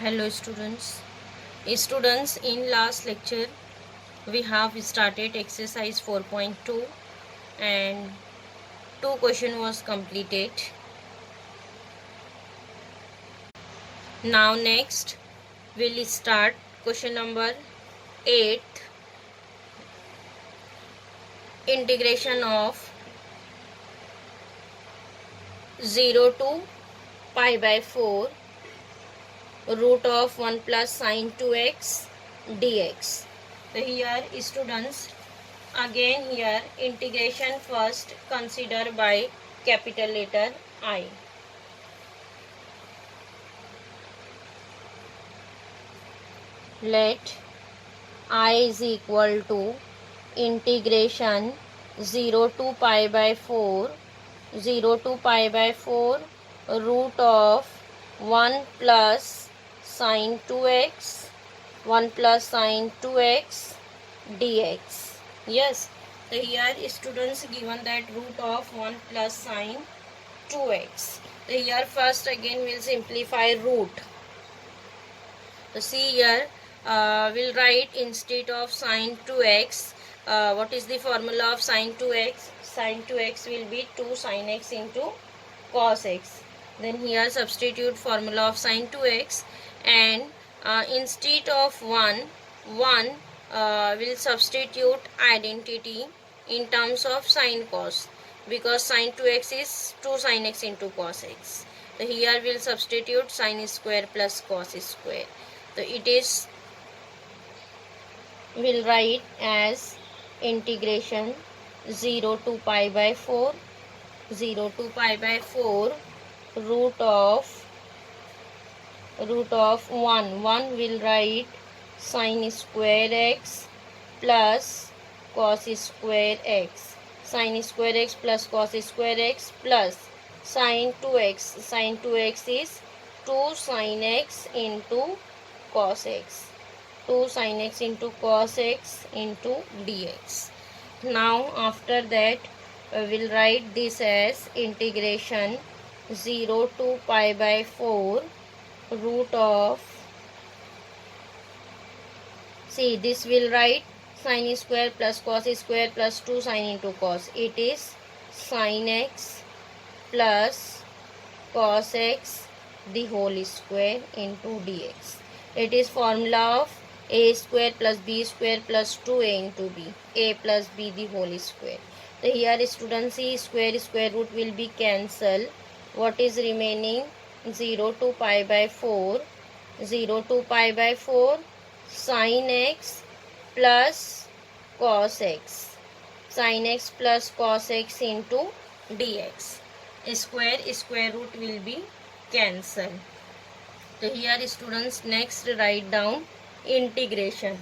Hello students, in last lecture we have started exercise 4.2 and two question was completed. Now next we'll start question number 8, integration of 0 to pi by 4 root of 1 plus sine 2x dx. So here students, again here integration first consider by capital letter I. Let I is equal to integration 0 to pi by 4 root of 1 plus sine 2x dx. Yes, so here students given that root of 1 plus sine 2x. So here first again we'll simplify root. So see here, we'll write instead of sine 2x, what is the formula of sine 2x? Sine 2x will be 2 sine x into cos x. Then here substitute formula of sine 2x, and instead of 1 will substitute identity in terms of sine cos, because sine 2x is 2 sine x into cos x. So here we'll substitute sine square plus cos square. So it is, we'll write as integration 0 to pi by 4 root of 1 will write sine square x plus cos square x, sine square x plus cos square x plus sine 2x. Sine 2x is 2 sine x into cos x, 2 sine x into cos x into dx. Now after that we'll write this as integration 0 to pi by 4 root of, see this will write sine square plus cos square plus 2 sine into cos. It is sine x plus cos x the whole square into dx. It is formula of a square plus b square plus 2a into b, a plus b the whole square. So here students, see square root will be cancelled. What is remaining? 0 to pi by 4 sin x plus cos x, sin x plus cos x into dx. Square root will be cancelled. So here students, next write down integration.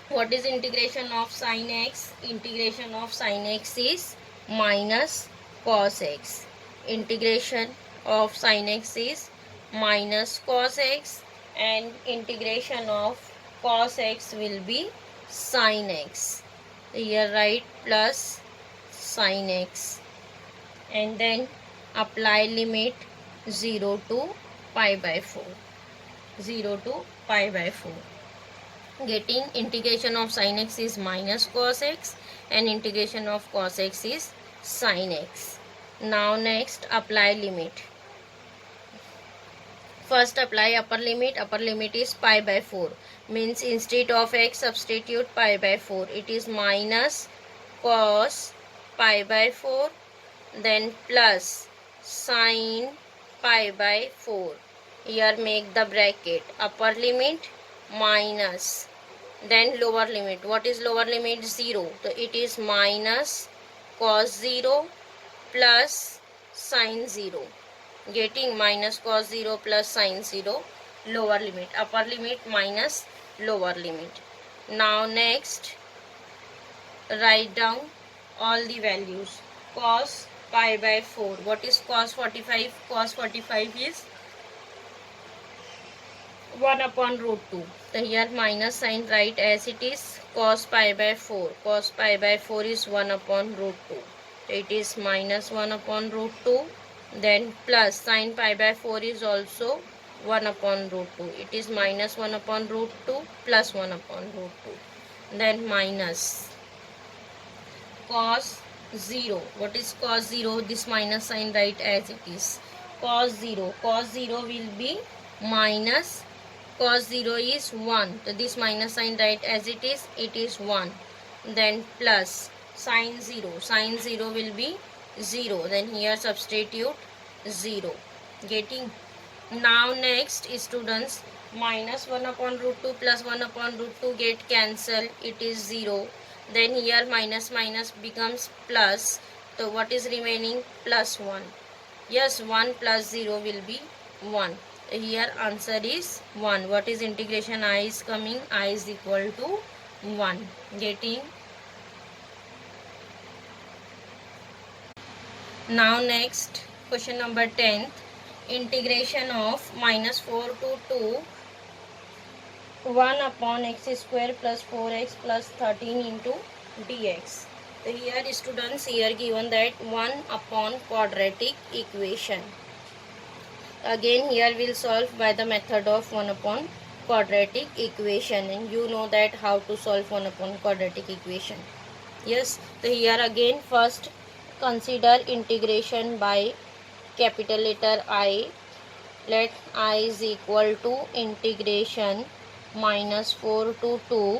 What is integration of sin x? Integration of sin x is minus cos x. Integration of sin x is minus cos x, and integration of cos x will be sin x. Here write plus sin x, and then apply limit 0 to pi by 4. Getting integration of sin x is minus cos x, and integration of cos x is sin x. Now next apply limit. First apply upper limit. Upper limit is pi by 4, means instead of x substitute pi by 4. It is minus cos pi by 4, then plus sin pi by 4. Here make the bracket. Upper limit minus, then lower limit. What is lower limit? 0. So it is minus cos 0 plus sin 0. Getting minus cos 0 plus sin 0. Lower limit. Upper limit minus lower limit. Now next write down all the values. Cos pi by 4. What is cos 45? Cos 45 is 1 upon root 2. So here minus sign write as it is. Cos pi by 4. Cos pi by 4 is 1 upon root 2. It is minus 1 upon root 2. Then plus sin pi by 4 is also 1 upon root 2. It is minus 1 upon root 2 plus 1 upon root 2. Then minus cos 0. What is cos 0? This minus sign write as it is. Cos 0. Cos 0 will be minus. Cos 0 is 1. So this minus sign write as it is. It is 1. Then plus sin 0. Sin 0 will be 0. Then here substitute 0. Getting? Now next students, minus 1 upon root 2 plus 1 upon root 2 get cancelled. It is 0. Then here minus minus becomes plus. So what is remaining? Plus 1. Yes, 1 plus 0 will be 1. Here answer is 1. What is integration? I is coming. I is equal to 1. Getting? Now next question number 10th. Integration of minus 4 to 2 1 upon x square plus 4x plus 13 into dx. So here students, here given that 1 upon quadratic equation. Again here we'll solve by the method of 1 upon quadratic equation, and you know that how to solve 1 upon quadratic equation. Yes, so here again first consider integration by capital letter I. Let I is equal to integration minus 4 to 2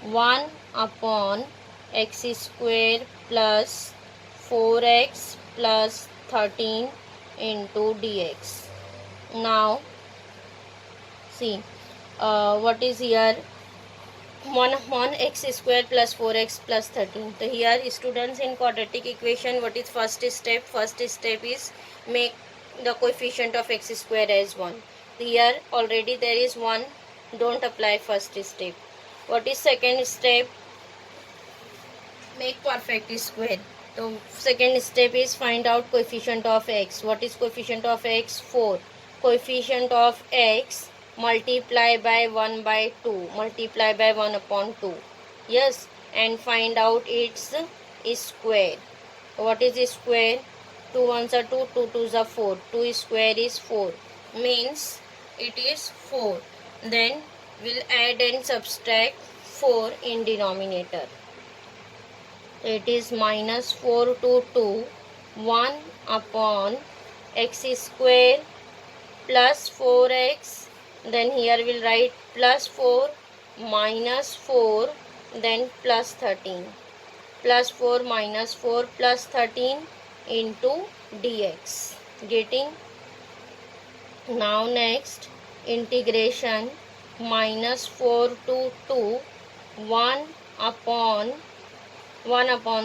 1 upon x square plus 4x plus 13 into dx. Now see what is here? 1 upon x square plus 4x plus 13. So here students, in quadratic equation, what is first step? First step is make the coefficient of x square as 1. Here already there is 1. Don't apply first step. What is second step? Make perfect square. So second step is find out coefficient of x. What is coefficient of x? 4. Coefficient of x multiply by 1 by 2. Multiply by 1 upon 2. Yes, and find out its square. What is square? 2 1s are 2, 2 2s are 4. 2 square is 4. Means it is 4. Then we'll add and subtract 4 in denominator. It is minus 4 to 2 1 upon x square plus 4x. Then here we'll write plus 4 minus 4 then plus 13. Plus 4 minus 4 plus 13 into dx. Getting? Now next integration minus 4 to 2 1 upon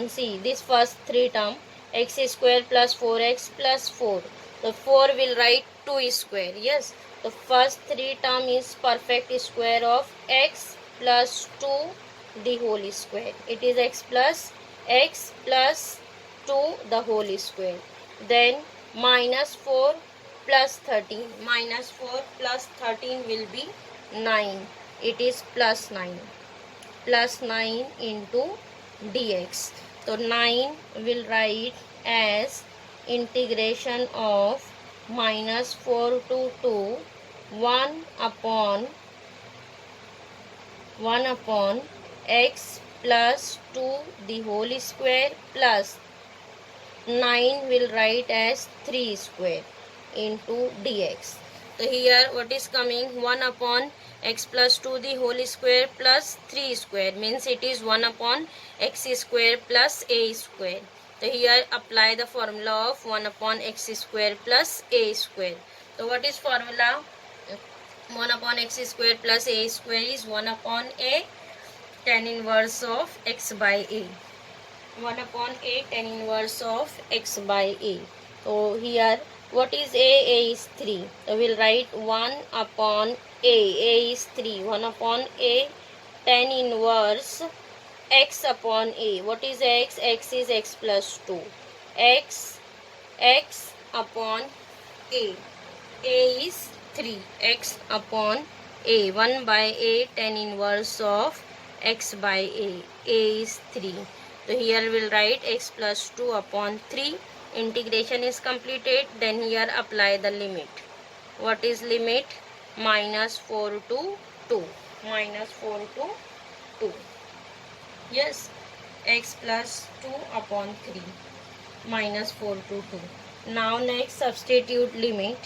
c. This first 3 term x square plus 4x plus 4. The 4 will write 2 square. Yes, the first 3 term is perfect square of x plus 2 the whole square. It is x plus 2 the whole square. Then minus 4 plus 13. Minus 4 plus 13 will be 9. It is plus 9. Plus 9 into dx. So 9 will write as integration of minus 4 to 2 1 upon x plus 2 the whole square plus 9 will write as 3 square into dx. So here what is coming? 1 upon x plus 2 the whole square plus 3 square, means it is 1 upon x square plus a square. So here apply the formula of 1 upon x square plus a square. So what is formula? 1 upon x square plus a square is 1 upon a tan inverse of x by a. 1 upon a tan inverse of x by a. So here what is a? A is 3. So we'll write 1 upon a. A is 3. 1 upon a tan inverse x upon a. What is x? X is x plus 2. X upon a. A is 3. X upon a. 1 by a tan inverse of x by a. A is 3. So here we'll write x plus 2 upon 3. Integration is completed. Then here apply the limit. What is limit? minus 4 to 2, minus 4 to 2. Yes, x plus 2 upon 3 minus 4 to 2. Now next substitute limit.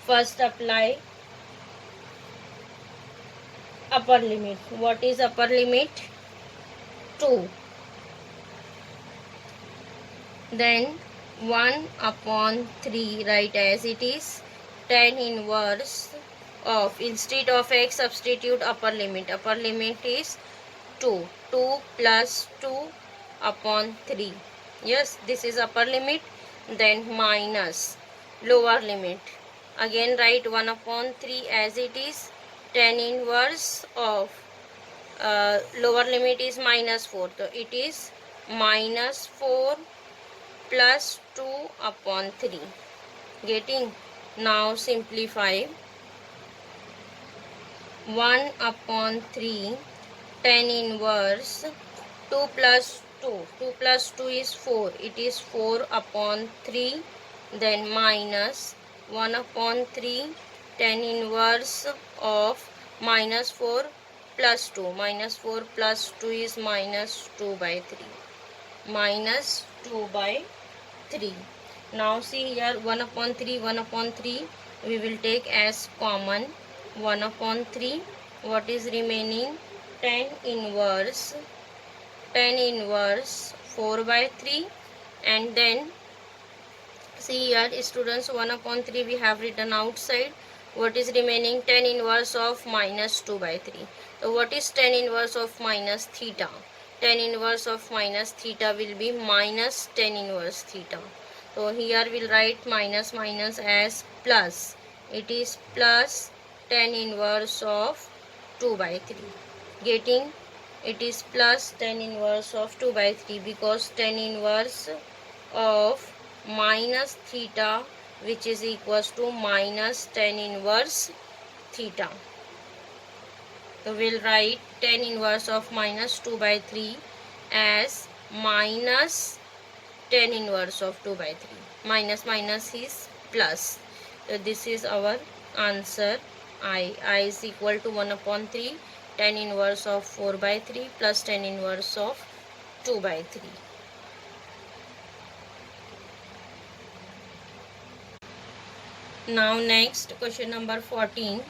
First apply upper limit. What is upper limit? 2. Then 1 upon 3 write as it is. Tan inverse of, instead of x substitute upper limit. Upper limit is 2. 2 plus 2 upon 3. Yes, this is upper limit. Then minus lower limit. Again write 1 upon 3 as it is. Tan inverse of lower limit is minus 4. So it is minus 4 plus 2 upon 3. Getting? Now simplify. 1 upon 3 tan inverse 2 plus 2. 2 plus 2 is 4. It is 4 upon 3. Then minus 1 upon 3 tan inverse of minus 4 plus 2. Minus 4 plus 2 is minus 2 by 3. Minus 2 by 3. Now see here 1 upon 3, 1 upon 3 we will take as common. 1 upon 3. What is remaining? Tan inverse 4 by 3. And then see here students, 1 upon 3 we have written outside. What is remaining? Tan inverse of minus 2 by 3. So what is tan inverse of minus theta? Tan inverse of minus theta will be minus tan inverse theta. So here we'll write minus minus as plus. It is plus tan inverse of 2 by 3. Getting? It is plus tan inverse of 2 by 3 because tan inverse of minus theta, which is equals to minus tan inverse theta. So we'll write tan inverse of minus 2 by 3 as minus tan inverse of 2 by 3. Minus minus is plus. So this is our answer. I is equal to 1 upon 3 tan inverse of 4 by 3 plus tan inverse of 2 by 3. Now next question number 14.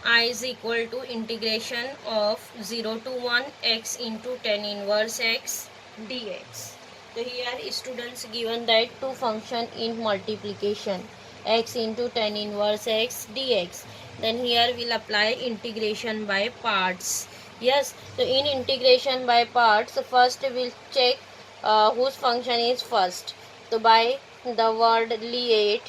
I is equal to integration of 0 to 1 x into tan inverse x dx. So here students given that two function in multiplication, x into tan inverse x dx. Then here we'll apply integration by parts. Yes, so in integration by parts, first we'll check whose function is first. So by the word liate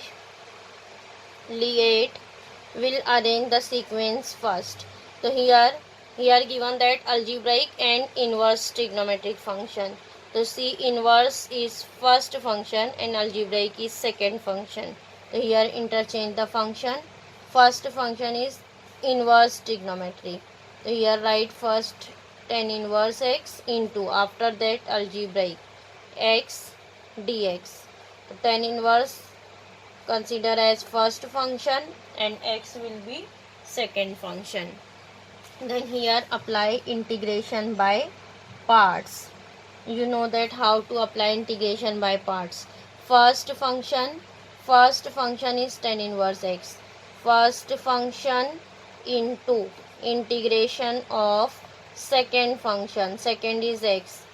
will arrange the sequence first. So here given that algebraic and inverse trigonometric function. So see, inverse is first function and algebraic is second function. So here interchange the function. First function is inverse trigonometry. So here write first tan inverse x into, after that algebraic, x dx. So tan inverse consider as first function and x will be second function. Then here apply integration by parts. You know that how to apply integration by parts. First function is tan inverse x. First function into integration of second function, second is x,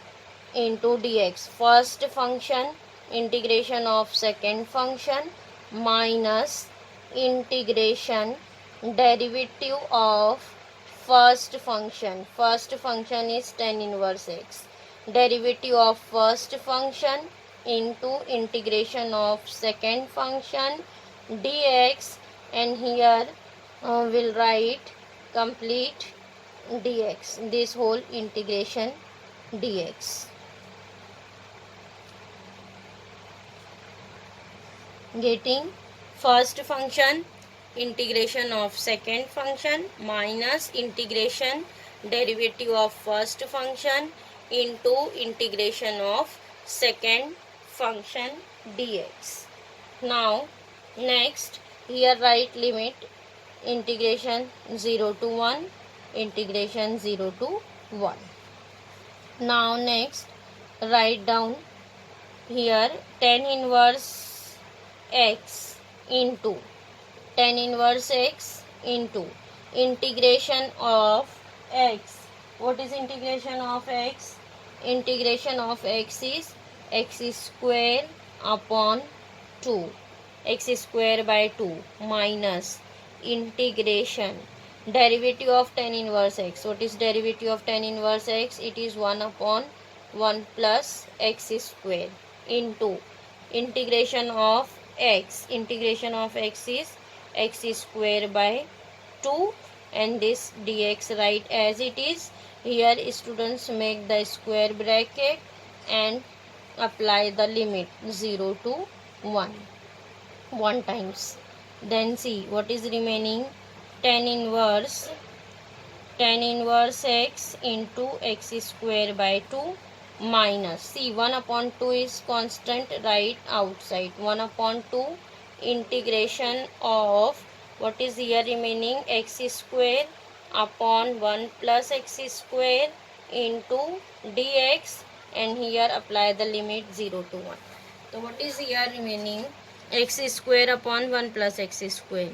into dx. First function integration of second function minus integration derivative of first function. First function is tan inverse x. Derivative of first function into integration of second function dx, and here we'll write complete dx, this whole integration dx. Getting? First function integration of second function minus integration derivative of first function into integration of second function dx. Now next here write limit integration 0 to 1, integration 0 to 1. Now next, write down here tan inverse x into tan inverse x into integration of x. What is integration of x? Integration of x is x square upon 2, x square by 2 minus integration derivative of tan inverse x. What is derivative of tan inverse x? It is 1 upon 1 plus x square into integration of x. Integration of x is x square by 2 and this dx write as it is. Here students make the square bracket and apply the limit 0 to 1 times. Then see what is remaining. Tan inverse x into x square by 2 minus, see 1 upon 2 is constant, right outside, 1 upon 2 integration of what is here remaining, x square upon 1 plus x square into dx, and here apply the limit 0 to 1. So what is here remaining, x square upon 1 plus x square.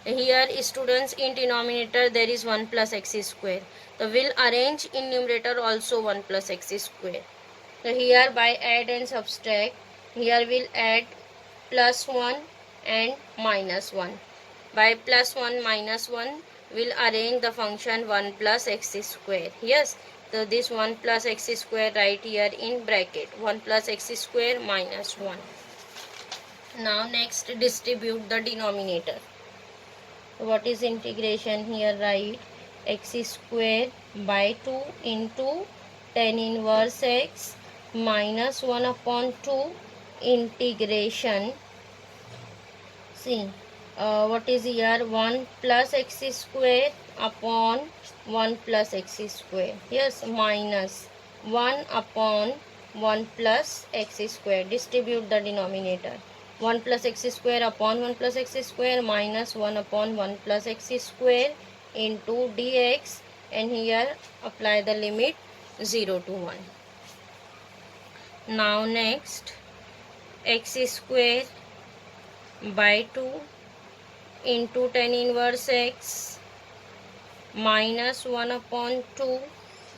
Here students, in denominator there is 1 plus x square. So we'll arrange in numerator also 1 plus x square. So here by add and subtract, here we'll add plus 1 and minus 1. By plus 1 minus 1, we'll arrange the function 1 plus x square. Yes, so this 1 plus x square right here in bracket, 1 plus x square minus 1. Now next, distribute the denominator. What is integration here, right? X square by 2 into tan inverse x minus 1 upon 2 integration. See, what is here, 1 plus x square upon 1 plus x square. Yes, minus 1 upon 1 plus x square. Distribute the denominator. 1 plus x square upon 1 plus x square minus 1 upon 1 plus x square into dx, and here apply the limit 0 to 1. Now next, x square by 2 into tan inverse x minus 1 upon 2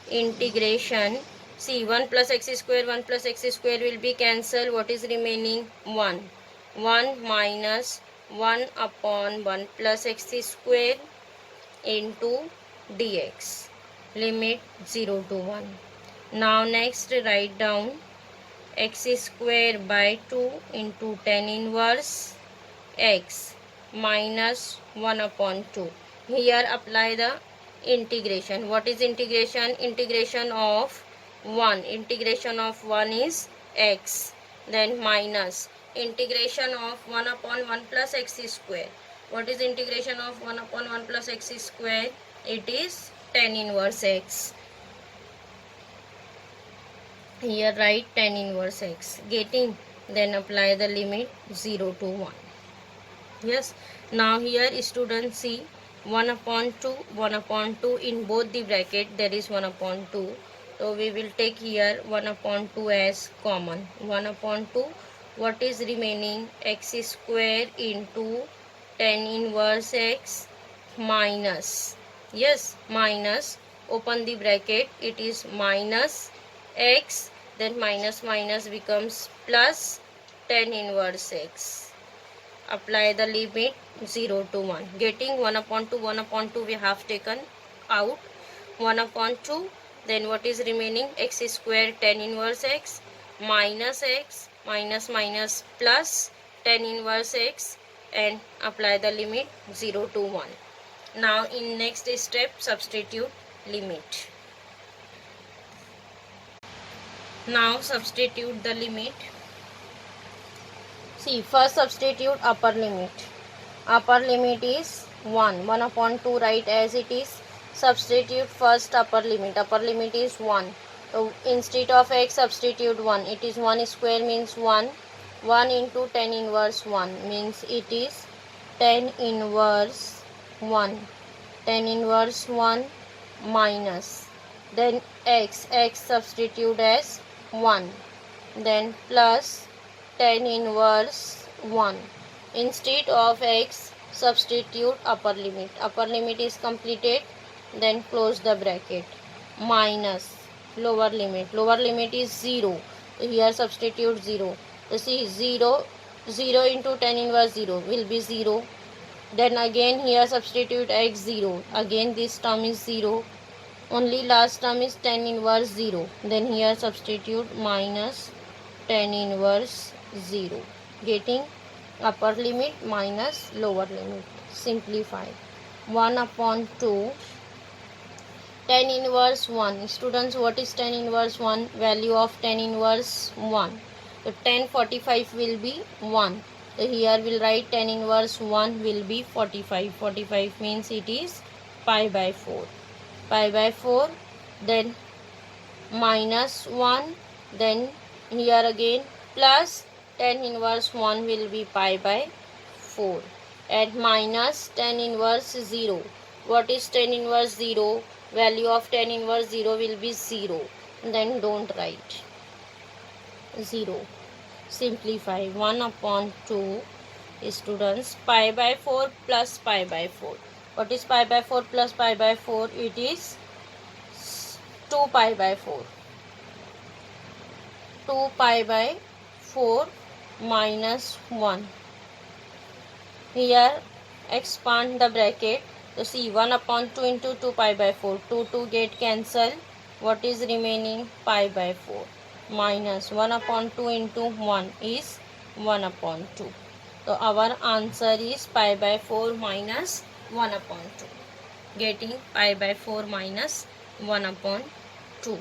integration. See, 1 plus x square will be cancelled. What is remaining? 1. 1 minus 1 upon 1 plus x square into dx. Limit 0 to 1. Now next, write down x square by 2 into tan inverse x minus 1 upon 2. Here apply the integration. What is integration? Integration of 1. Integration of 1 is x. Then minus integration of 1 upon 1 plus x square. What is integration of 1 upon 1 plus x square? It is tan inverse x. Here write tan inverse x. Getting? Then apply the limit 0 to 1. Yes. Now here students see 1 upon 2 in both the bracket there is 1 upon 2. So we will take here 1 upon 2 as common. 1 upon 2. What is remaining? X square into tan inverse x minus. Yes, minus. Open the bracket. It is minus x. Then minus minus becomes plus tan inverse x. Apply the limit 0 to 1. Getting 1 upon 2 we have taken out. 1 upon 2. Then what is remaining? X square tan inverse x minus x minus minus plus tan inverse x, and apply the limit 0 to 1. Now in next step, substitute limit. Now substitute the limit. See, first substitute upper limit. Upper limit is 1. 1 upon 2 write as it is. Substitute first upper limit. Upper limit is 1. So instead of x, substitute 1. It is 1 square means 1. 1 into tan inverse 1 means it is tan inverse 1, tan inverse 1 minus, then x substitute as 1, then plus tan inverse 1. Instead of x, substitute upper limit is completed, then close the bracket, minus lower limit is 0, so here substitute 0. So see 0 into tan inverse 0 will be 0, then again here substitute x 0, again this term is 0, only last term is tan inverse 0, then here substitute minus tan inverse 0, getting upper limit minus lower limit. Simplify. 1 upon 2 tan inverse 1. Students, what is tan inverse 1? Value of tan inverse 1. So tan 45 will be 1. So here we'll write tan inverse 1 will be 45. 45 means it is pi by 4. Pi by 4, then minus 1, then here again plus tan inverse 1 will be pi by 4, and minus tan inverse 0. What is tan inverse 0? Value of tan inverse 0 will be 0. Then don't write 0. Simplify. 1 upon 2. Students, pi by 4 plus pi by 4. What is pi by 4 plus pi by 4? It is 2 pi by 4. 2 pi by 4 minus 1. Here expand the bracket. So see 1 upon 2 into 2 pi by 4. 2 get cancel. What is remaining? Pi by 4 minus 1 upon 2 into 1 is 1 upon 2. So our answer is pi by 4 minus 1 upon 2. Getting pi by 4 minus 1 upon 2.